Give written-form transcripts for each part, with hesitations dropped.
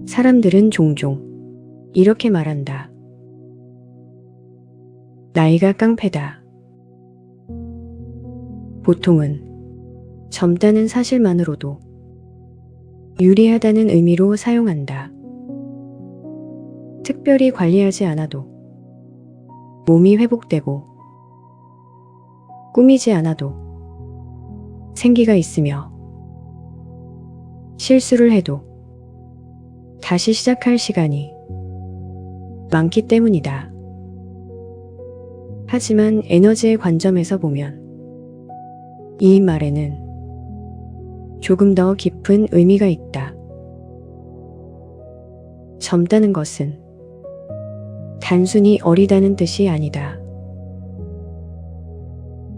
사람들은 종종 이렇게 말한다. 나이가 깡패다. 보통은 젊다는 사실만으로도 유리하다는 의미로 사용한다. 특별히 관리하지 않아도 몸이 회복되고 꾸미지 않아도 생기가 있으며 실수를 해도 다시 시작할 시간이 많기 때문이다. 하지만 에너지의 관점에서 보면 이 말에는 조금 더 깊은 의미가 있다. 젊다는 것은 단순히 어리다는 뜻이 아니다.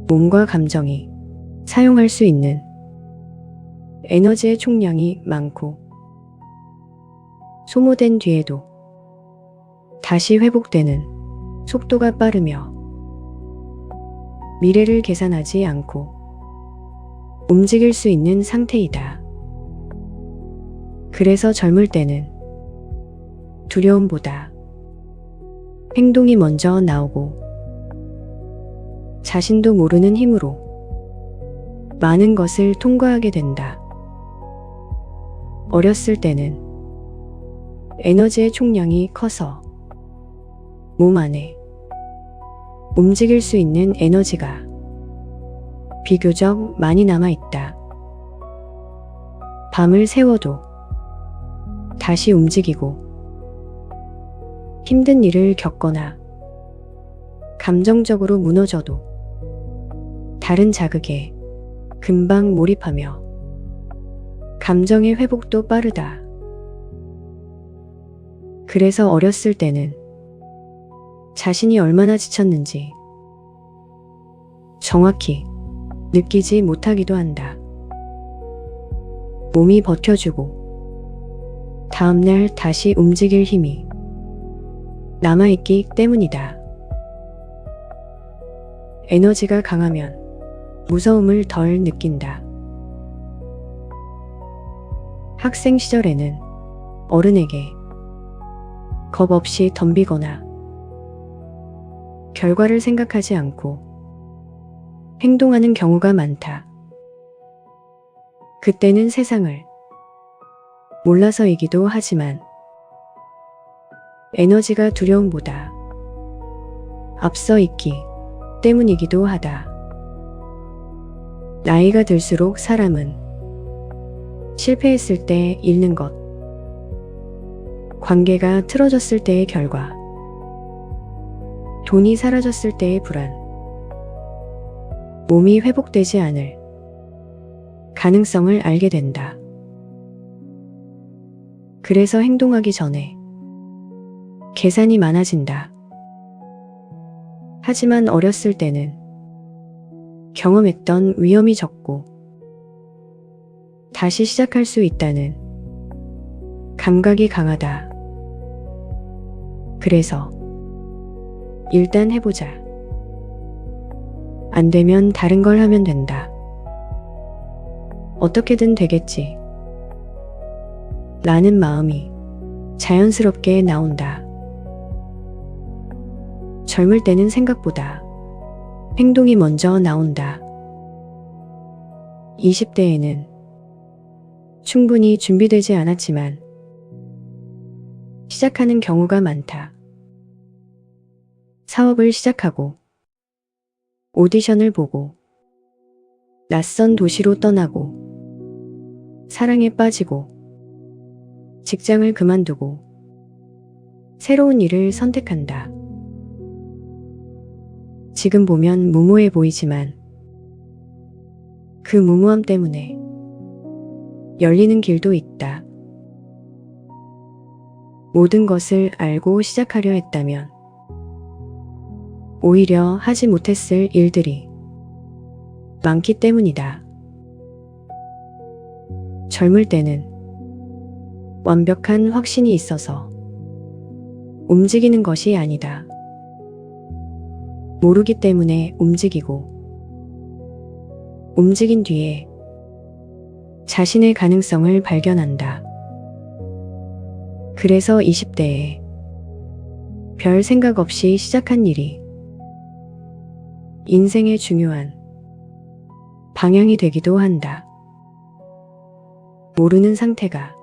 몸과 감정이 사용할 수 있는 에너지의 총량이 많고 소모된 뒤에도 다시 회복되는 속도가 빠르며 미래를 계산하지 않고 움직일 수 있는 상태이다. 그래서 젊을 때는 두려움보다 행동이 먼저 나오고 자신도 모르는 힘으로 많은 것을 통과하게 된다. 어렸을 때는 에너지의 총량이 커서 몸 안에 움직일 수 있는 에너지가 비교적 많이 남아있다. 밤을 새워도 다시 움직이고 힘든 일을 겪거나 감정적으로 무너져도 다른 자극에 금방 몰입하며 감정의 회복도 빠르다. 그래서 어렸을 때는 자신이 얼마나 지쳤는지 정확히 느끼지 못하기도 한다. 몸이 버텨주고 다음날 다시 움직일 힘이 남아있기 때문이다. 에너지가 강하면 무서움을 덜 느낀다. 학생 시절에는 어른에게 겁 없이 덤비거나 결과를 생각하지 않고 행동하는 경우가 많다. 그때는 세상을 몰라서이기도 하지만 에너지가 두려움보다 앞서 있기 때문이기도 하다. 나이가 들수록 사람은 실패했을 때 잃는 것, 관계가 틀어졌을 때의 결과, 돈이 사라졌을 때의 불안, 몸이 회복되지 않을 가능성을 알게 된다. 그래서 행동하기 전에 계산이 많아진다. 하지만 어렸을 때는 경험했던 위험이 적고 다시 시작할 수 있다는 감각이 강하다. 그래서 일단 해보자. 안 되면 다른 걸 하면 된다. 어떻게든 되겠지. 라는 마음이 자연스럽게 나온다. 젊을 때는 생각보다 행동이 먼저 나온다. 20대에는 충분히 준비되지 않았지만 시작하는 경우가 많다. 사업을 시작하고 오디션을 보고 낯선 도시로 떠나고 사랑에 빠지고 직장을 그만두고 새로운 일을 선택한다. 지금 보면 무모해 보이지만 그 무모함 때문에 열리는 길도 있다. 모든 것을 알고 시작하려 했다면 오히려 하지 못했을 일들이 많기 때문이다. 젊을 때는 완벽한 확신이 있어서 움직이는 것이 아니다. 모르기 때문에 움직이고 움직인 뒤에 자신의 가능성을 발견한다. 그래서 20대에 별 생각 없이 시작한 일이 인생의 중요한 방향이 되기도 한다. 모르는 상태가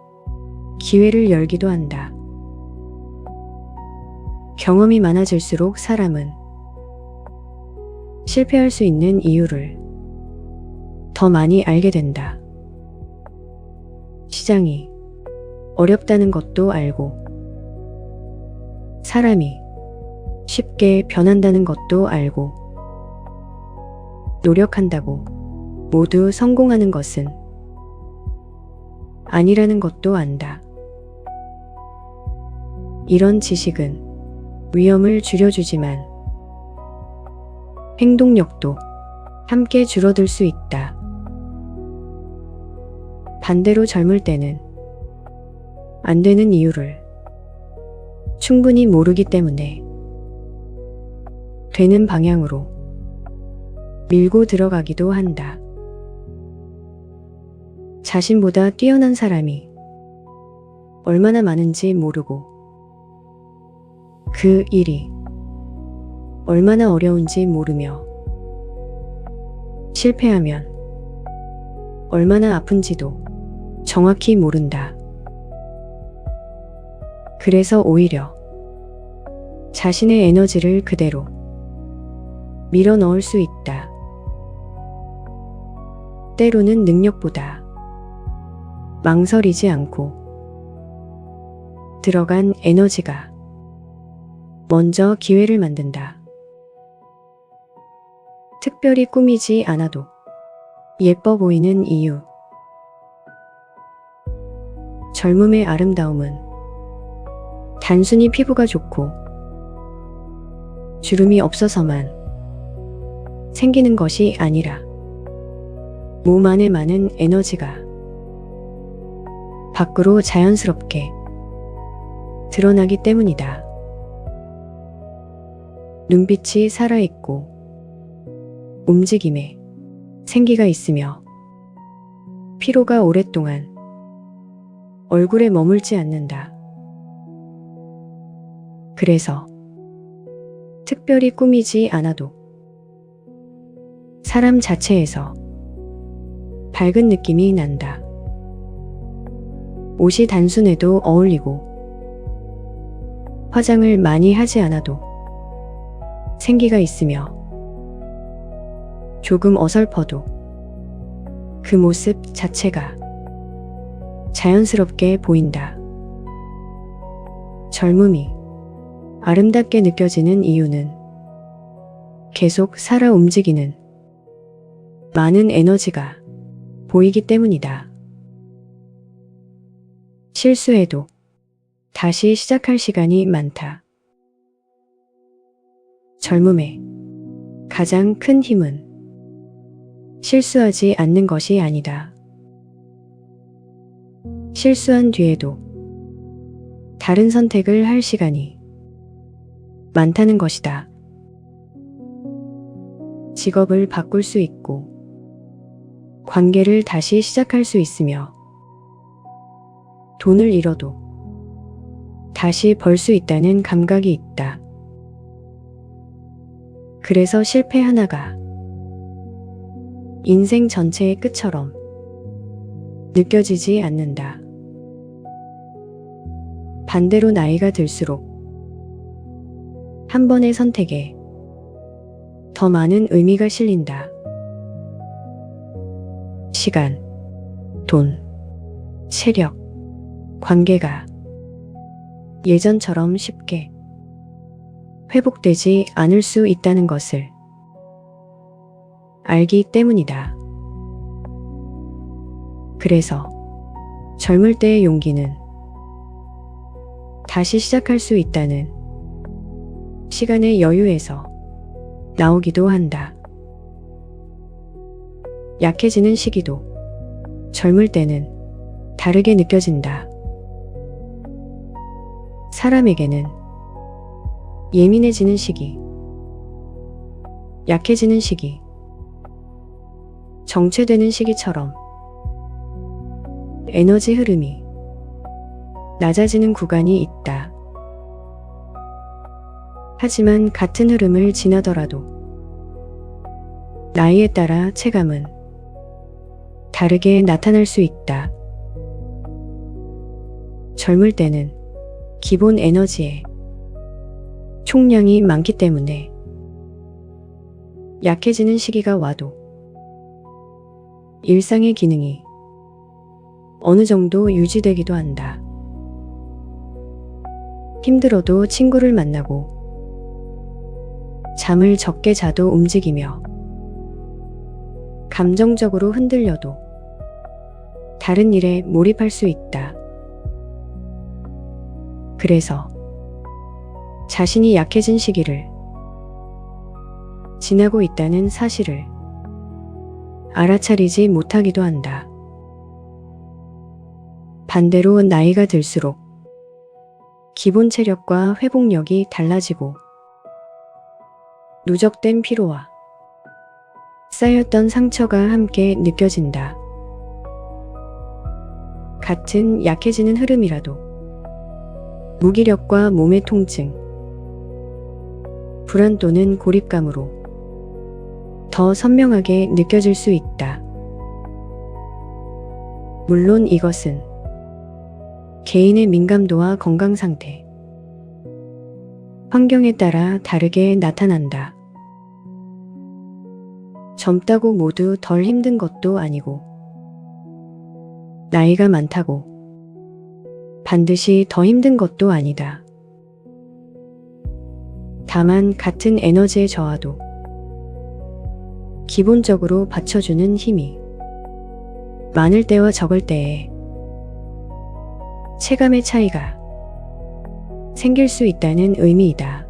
기회를 열기도 한다. 경험이 많아질수록 사람은 실패할 수 있는 이유를 더 많이 알게 된다. 시장이 어렵다는 것도 알고, 사람이 쉽게 변한다는 것도 알고, 노력한다고 모두 성공하는 것은 아니라는 것도 안다. 이런 지식은 위험을 줄여주지만 행동력도 함께 줄어들 수 있다. 반대로 젊을 때는 안 되는 이유를 충분히 모르기 때문에 되는 방향으로 밀고 들어가기도 한다. 자신보다 뛰어난 사람이 얼마나 많은지 모르고, 그 일이 얼마나 어려운지 모르며, 실패하면 얼마나 아픈지도 정확히 모른다. 그래서 오히려 자신의 에너지를 그대로 밀어 넣을 수 있다. 때로는 능력보다 망설이지 않고 들어간 에너지가 먼저 기회를 만든다. 특별히 꾸미지 않아도 예뻐 보이는 이유. 젊음의 아름다움은 단순히 피부가 좋고 주름이 없어서만 생기는 것이 아니라 몸 안에 많은 에너지가 밖으로 자연스럽게 드러나기 때문이다. 눈빛이 살아있고 움직임에 생기가 있으며 피로가 오랫동안 얼굴에 머물지 않는다. 그래서 특별히 꾸미지 않아도 사람 자체에서 밝은 느낌이 난다. 옷이 단순해도 어울리고, 화장을 많이 하지 않아도 생기가 있으며, 조금 어설퍼도 그 모습 자체가 자연스럽게 보인다. 젊음이 아름답게 느껴지는 이유는 계속 살아 움직이는 많은 에너지가 보이기 때문이다. 실수해도 다시 시작할 시간이 많다. 젊음의 가장 큰 힘은 실수하지 않는 것이 아니다. 실수한 뒤에도 다른 선택을 할 시간이 많다는 것이다. 직업을 바꿀 수 있고, 관계를 다시 시작할 수 있으며, 돈을 잃어도 다시 벌 수 있다는 감각이 있다. 그래서 실패 하나가 인생 전체의 끝처럼 느껴지지 않는다. 반대로 나이가 들수록 한 번의 선택에 더 많은 의미가 실린다. 시간, 돈, 체력, 관계가 예전처럼 쉽게 회복되지 않을 수 있다는 것을 알기 때문이다. 그래서 젊을 때의 용기는 다시 시작할 수 있다는 시간의 여유에서 나오기도 한다. 약해지는 시기도 젊을 때는 다르게 느껴진다. 사람에게는 예민해지는 시기, 약해지는 시기, 정체되는 시기처럼 에너지 흐름이 낮아지는 구간이 있다. 하지만 같은 흐름을 지나더라도 나이에 따라 체감은 다르게 나타날 수 있다. 젊을 때는 기본 에너지의 총량이 많기 때문에 약해지는 시기가 와도 일상의 기능이 어느 정도 유지되기도 한다. 힘들어도 친구를 만나고 잠을 적게 자도 움직이며 감정적으로 흔들려도 다른 일에 몰입할 수 있다. 그래서 자신이 약해진 시기를 지나고 있다는 사실을 알아차리지 못하기도 한다. 반대로 나이가 들수록 기본 체력과 회복력이 달라지고 누적된 피로와 쌓였던 상처가 함께 느껴진다. 같은 약해지는 흐름이라도 무기력과 몸의 통증, 불안 또는 고립감으로 더 선명하게 느껴질 수 있다. 물론 이것은 개인의 민감도와 건강 상태, 환경에 따라 다르게 나타난다. 젊다고 모두 덜 힘든 것도 아니고, 나이가 많다고 반드시 더 힘든 것도 아니다. 다만 같은 에너지의 저하도 기본적으로 받쳐주는 힘이 많을 때와 적을 때에 체감의 차이가 생길 수 있다는 의미이다.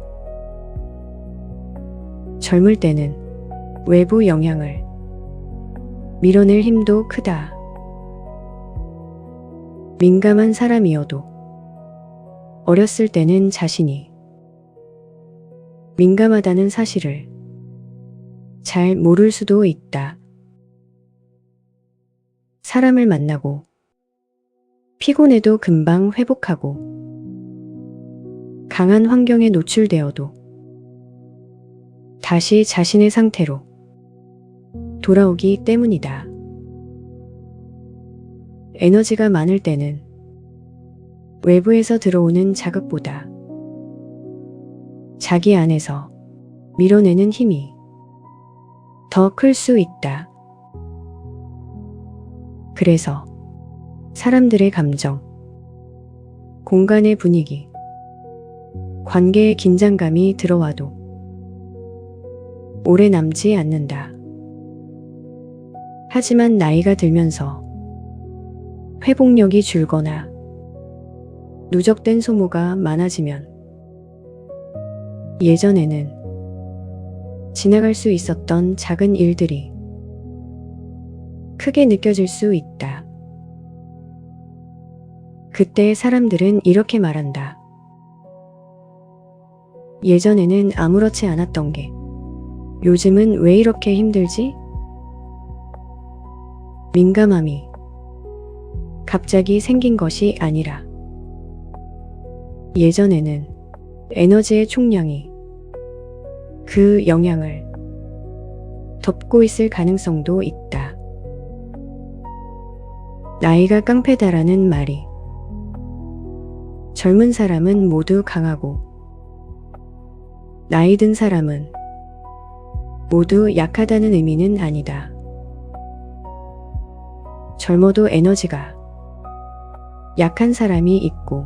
젊을 때는 외부 영향을 밀어낼 힘도 크다. 민감한 사람이어도 어렸을 때는 자신이 민감하다는 사실을 잘 모를 수도 있다. 사람을 만나고 피곤해도 금방 회복하고 강한 환경에 노출되어도 다시 자신의 상태로 돌아오기 때문이다. 에너지가 많을 때는 외부에서 들어오는 자극보다 자기 안에서 밀어내는 힘이 더 클 수 있다. 그래서 사람들의 감정, 공간의 분위기, 관계의 긴장감이 들어와도 오래 남지 않는다. 하지만 나이가 들면서 회복력이 줄거나 누적된 소모가 많아지면 예전에는 지나갈 수 있었던 작은 일들이 크게 느껴질 수 있다. 그때 사람들은 이렇게 말한다. 예전에는 아무렇지 않았던 게 요즘은 왜 이렇게 힘들지? 민감함이 갑자기 생긴 것이 아니라 예전에는 에너지의 총량이 그 영향을 덮고 있을 가능성도 있다. 나이가 깡패다라는 말이 젊은 사람은 모두 강하고 나이 든 사람은 모두 약하다는 의미는 아니다. 젊어도 에너지가 약한 사람이 있고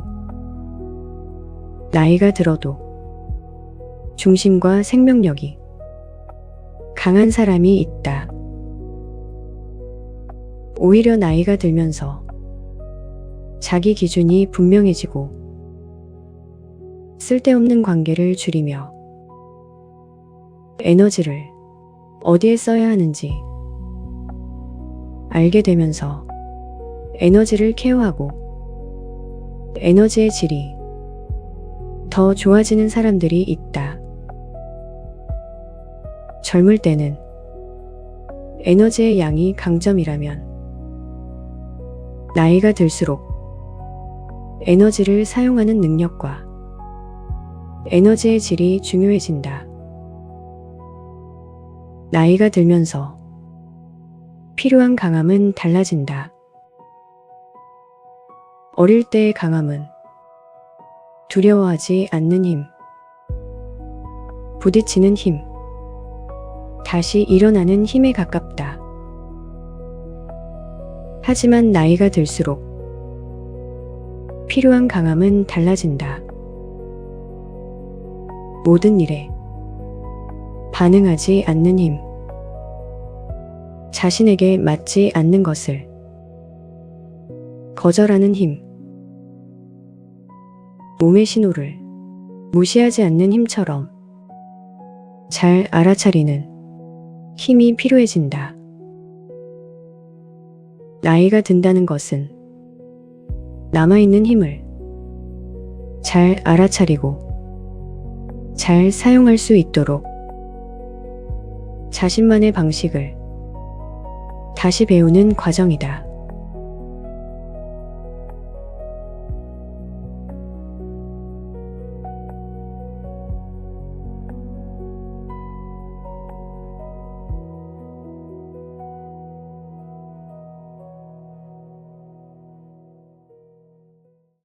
나이가 들어도 중심과 생명력이 강한 사람이 있다. 오히려 나이가 들면서 자기 기준이 분명해지고 쓸데없는 관계를 줄이며 에너지를 어디에 써야 하는지 알게 되면서 에너지를 케어하고 에너지의 질이 더 좋아지는 사람들이 있다. 젊을 때는 에너지의 양이 강점이라면 나이가 들수록 에너지를 사용하는 능력과 에너지의 질이 중요해진다. 나이가 들면서 필요한 강함은 달라진다. 어릴 때의 강함은 두려워하지 않는 힘, 부딪히는 힘, 다시 일어나는 힘에 가깝다. 하지만 나이가 들수록 필요한 강함은 달라진다. 모든 일에 반응하지 않는 힘, 자신에게 맞지 않는 것을 거절하는 힘, 몸의 신호를 무시하지 않는 힘처럼 잘 알아차리는 힘이 필요해진다. 나이가 든다는 것은 남아있는 힘을 잘 알아차리고 잘 사용할 수 있도록 자신만의 방식을 다시 배우는 과정이다.